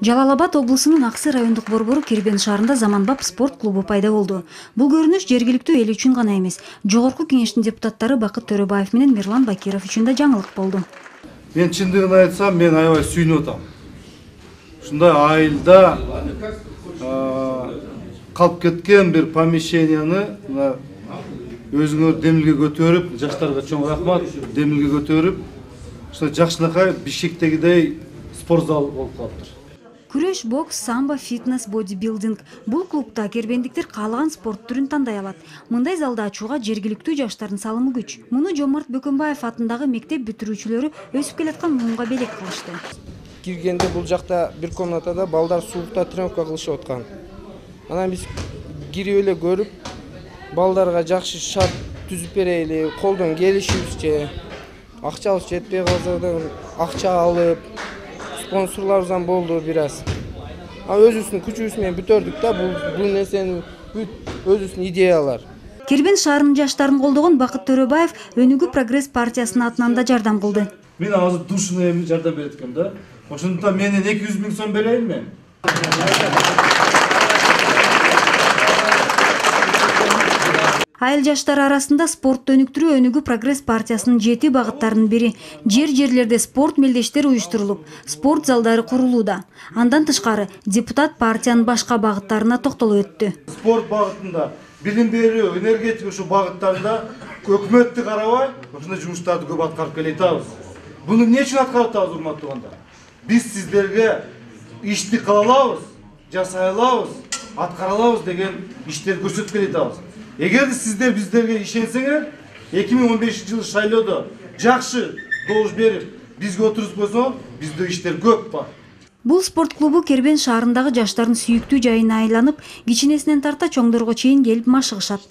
Жалал Абад облусунун Аксы райондук борбору Кербен шаарында заманбап спорт клубу пайда болду. Бул көрүнүш жергиликтүү эл үчүн гана эмес, жогорку кеңештин депутаттары Бакыт Төрөбаев менен Мирлан Бакиров үчүн да жаңылык болду. Мен чындыгын айтсам, мен аябай сүйүнүп атам. Ушундай айылда калып кеткен бир помещенияны өзүңөр демилге көтөрүп, жаштарга чоң рахмат, демилге көтөрүп, ушундай жакшынакай Бишкектегидей спорт зал болуп калыптыр. Күрөш, бокс, самбо, фитнес, бодибилдинг. Бул клубда кербендиктер каалаган спорт түрүн тандай алат. Мындай залды ачууга жергиликтүү жаштардын салымы күч. Муну Жомарт Бөкөнбаев атындагы мектеп бүтүрүүчүлөрү өсүп келаткан муунга белек кылышты. Киргенде бул жакта бир комнатада балдар суукта тренировка кылышып аткан. Анан биз кирип эле көрүп, балдарга жакшы шарт түзүп берели, колдон келишибизче, акчабыз жетпей калса акча алып, спонсорларыбыздан болду бир аз. Өзүбүздүн күчүбүз менен бүтөрдүк да бул нерсени өзүбүздүн идеялар. Кербен шаарынын жаштарын колдогон Бакыт Төрөбаев Өнүгүү прогресс партиясынын атынан да жардам кылды. Мен азыр душный жардам берет экен да. Ошондуктан менен 200 000 сом берейинби? Айыл жаштары арасында спортты өнүктүрүү Өнүгүү прогресс партиясынын 7 багыттарынын бири. Жерлерде спорт мелдештери уюштурулуп, спорт залдары курулууда. Андан тышкары депутат партиянын башка багыттарына токтолуп өттү. Спорт багытында, билим берүү, энергетика ушу багыттарында өкмөттү карабай, ушундай жумуштарды көп аткарып келе атабыз. Буну эмне үчүн аткарып атабыз, урматтуу анда? Биз сиздерге ишти кыла алабыз, жасай алабыз, аткара алабыз деген иштерди көрсөтүп келе атабыз. Эгерде сиздер биздерге ишенсеңер, 2015-жылы шайлоодо жакшы добуш берип, бизге отурузуп койсоңор, бизде иштер көп бар. Бул спорт клубу Кербен шаарындагы жаштардын сүйүктүү жайына айланып, кичинесинен тарта чоңдорго чейин келип машыгышат.